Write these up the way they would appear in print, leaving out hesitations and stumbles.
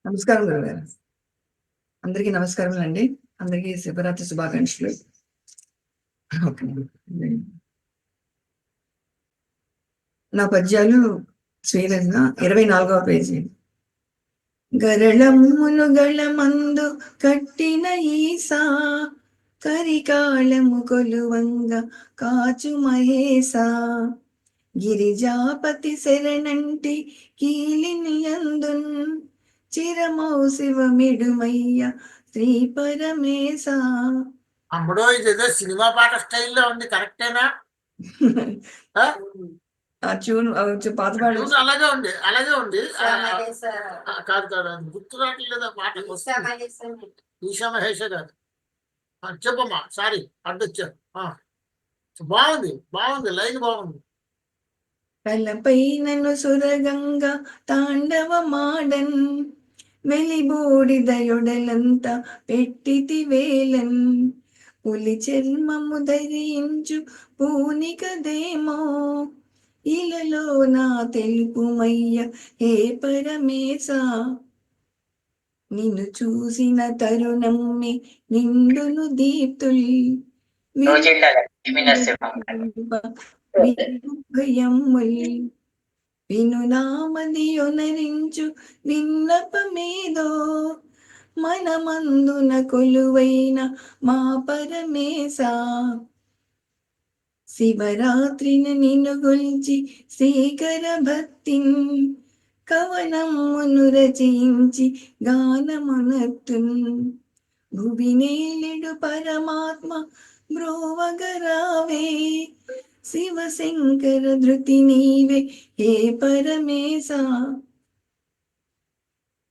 నమస్కారం గురుగారు. అందరికీ నమస్కారములండి. అందరికీ శుభరాత్రి శుభాకాంక్షలు. ఓకే. నా పద్యాలు శ్రీరత్న 24వ పేజీ. గరళమును గళమందు కట్టిన ఈసా కరికాళము కొలువంగ కాచు మహేసా గిరిజాపతి శరణంటి కీలిని అందున్ చిరమౌ శివమిడుమయ్య శ్రీ పరమేశ. అమ్మడో ఇదేదో సినిమా పాట స్టైల్లో ఉంది, కరెక్టేనా? పాత పాట అలాగే ఉంది, అలాగే ఉంది. కాదు కాదు, గుర్తు రావట్లేదా పాట? ఈశా మహేష గారు చెప్పమ్మా. సారీ, అడ్డొచ్చాను. బాగుంది, బాగుంది, లైన్ బాగుంది. తలపై నన్ను సురగంగ తాండవమాడన్ వెలిబోడిదయొడలంతా పెట్టితి వేలన్ పులి చర్మము ధరించు పూనికదేమో ఇలలో నా తెలుపుమయ్య హే పరమేశ. నిన్ను చూసిన తరుణమ్మి నిండును దీప్తుల్ భయముల్ వినునామదియొనరించు విన్నపమేదో మనమందున కొలువైన మా పరమేశ. శివరాత్రిని నిన్ను గొల్చి శ్రీకర భక్తిన్ కవనమును రచించి గానమునర్తున్ భువినేలుడు పరమాత్మ బ్రోవగరావే శివశంకర ధృతి నీవే హే పరమేశ.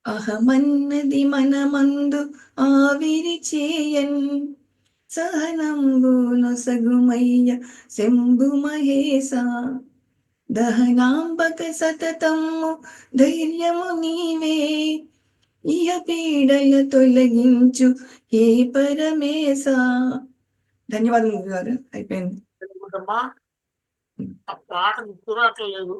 అహమన్నది మనమందు ఆవిరి చేయన్ సహనంబును సగుమయ్య శంభు మహేశ. దహనాంబక సతతము ధైర్యము నీవే ఇహ పీడల తొలగించు హే పరమేశ. ధన్యవాదాలు గారు. అయిపోయింది. ఆ పాట గుర్తు రావట్లేదు.